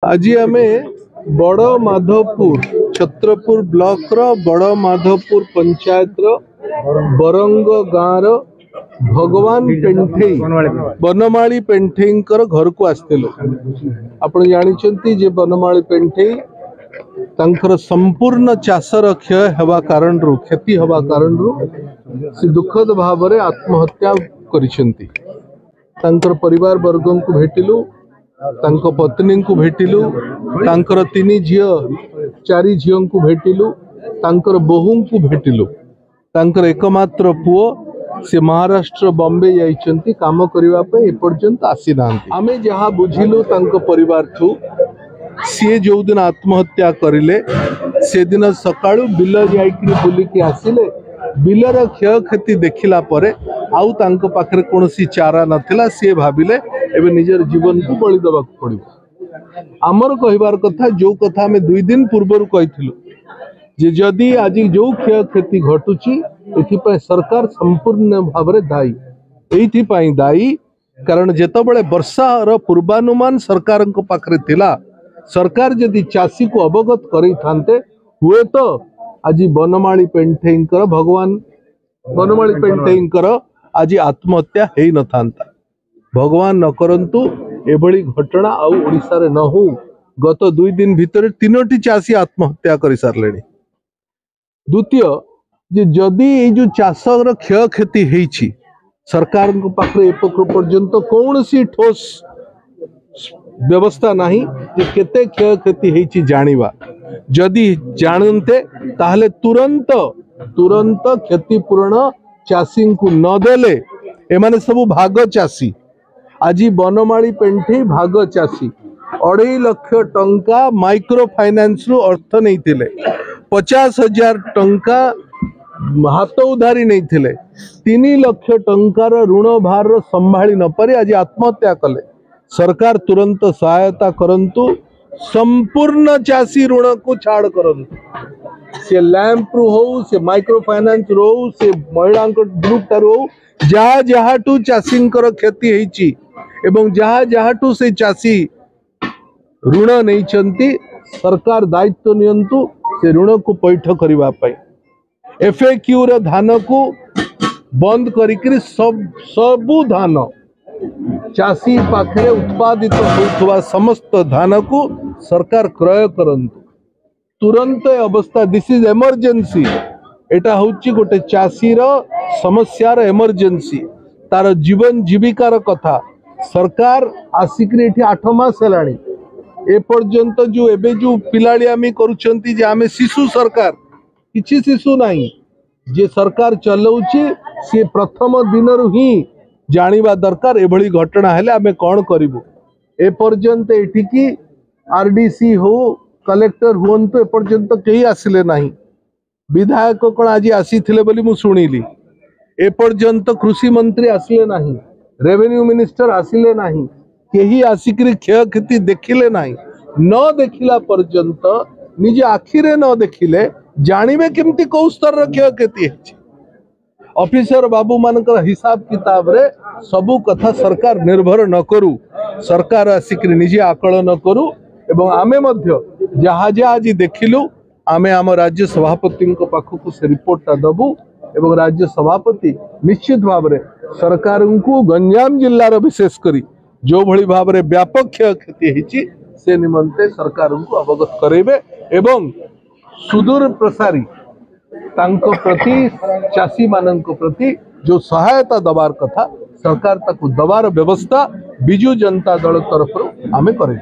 आज आम बड़ माधवपुर छत्रपुर ब्लॉक रो बड़ माधवपुर पंचायत रो बरंग गाँव रो भगवान पेंठे बनमाली पेंठे घर को आसते आपण जानते जे बनमाली पेंठे तांकर संपूर्ण चाषर क्षय हवा कारण क्षति हवा कारण से दुखद भाव में आत्महत्या करिसेंती। तांकर परिवार वर्ग को भेटिलु, तांको पत्नी को भेटिलु, तांकर 3 झियो 4 झियों को भेटिलु, तांकर बोहू को भेटिलु। तांकर एकमात्र पुओ से महाराष्ट्र बॉम्बे जाइछंती काम करिवा पे एपर्यंत आसी नांती। आमे जहा बुझिलु तांको परिवार थु सी जो दिन आत्महत्या करिले से दिन सकाळु बिल जाइकरी बुलिकी आसिले बिलर क्षय क्षति देखिला परे आउ तांको पाखरे कोनोसी चारा नथिला से भाबिले एबे निजर जीवन को बलि देबा पड़िबो। आमर कहिबार कथा जो कथा में 2 दिन पूर्वरु कहिथिलु जे जदि आज जो क्षय क्षति घटुची एथि सरकार संपूर्ण भाव में दायी। एथि दायी कारण जेतबेले वर्षा रो पूर्वानुमान सरकार को पाखरे थिला सरकार जदि चाषी को अवगत करी थांते हुए तो आज बनमाली पेंठेंकर भगवान बनमाली पेंठेंकर आज आत्महत्या हेई न थांता। भगवान न करंतु एभली घटना आउ ओडिसा रे न हो। गत 2 दिन भितर 3टी चाषी आत्महत्या करि सारलेनी। द्वितीय जे जदि ए जो चाषर क्षय क्षति हेइछि सरकार को पाखरे एपक पर्यंत कौनसी ठोस व्यवस्था नहीं जे केते क्षय क्षति हेइछि जानिबा। जदि जानते ताहले तुरंत क्षतिपूरण चाषी को न देले एमाने सब भाग चाषी आज बनमाली पेंठे भाग चाषी 2.5 लाख टंका माइक्रो फाइनेंस रु अर्थ नहीं थिले 50,000 टंका हाथ उधारी नहीं थिले 3 लाख टंकार ऋण भार संभाली न पारे आज आत्महत्या कले। सरकार तुरंत सहायता करंतु संपूर्ण चाषी ऋण को छाड़ करंतु से लैंप रु हो से माइक्रो फाइनेंस रो से महिला ग्रुप तारो जहा जहाटू चाषी क्षति हेइछि एवं जहा जहाटू से चाषी ऋण नहीं चंती सरकार दायित्व नियंतु से ऋण को पैठ करिवा पई। एफएक्यू रे धान को बंद करिकरी सबु धान चाषी पाखे उत्पादित होता समस्त धान को सरकार क्रय करंतु तुरंत अवस्था। This is emergency. एटा होची गोटे चाषी रो समस्यार इमरजेंसी तार जीवन जीविकार कथा सरकार आसिकरी एठी 8 मास हेलाणी ए पर्यंत जो एबे जो पिलाड़ियामी करूछंती जे आमे शिशु सरकार किछि शिशु नाही जे सरकार चलाउची से प्रथम दिनरु ही जानिबा दरकार एभली घटना हेले आमे कोन करिवु। ए पर्यंत एठिकी आरडीसी हो कलेक्टर हुंतु ए पर्यंत केही आसिले नाही। विधायक कोन आज आसीथिले बोली मु सुनिली। ए पर्यंत कृषि मंत्री आसिले नाही, रेवेन्यू मिनिस्टर आसिले नाही, केही आसिकरी क्षय क्षति देखिले नाही। न देखिला पर्यंत निजे आखिरे न देखिले जानिबे केमती को स्तर क्षय क्षति हेछि। ऑफिसर बाबू मानकर हिसाब किताब रे सबु कथा सरकार निर्भर न करू सरकार आसिकरी निजे आकलन करू एवं आमे मध्य जहा जहा आज देखिलु आमे आम राज्य सभापति पाखक से रिपोर्टा दबु एवं राज्य सभापति निश्चित भाव में सरकार को गंजाम जिलार विशेष करी जो भली भाव में व्यापक क्षय क्षति हेछि से निमंते सरकार को अवगत करेबे एवं सुदूर प्रसारी तांको प्रति चाषी मानक प्रति जो सहायता दबार कथा सरकार ताकू दबार व्यवस्था बिजु जनता दल तरफ आमे करे।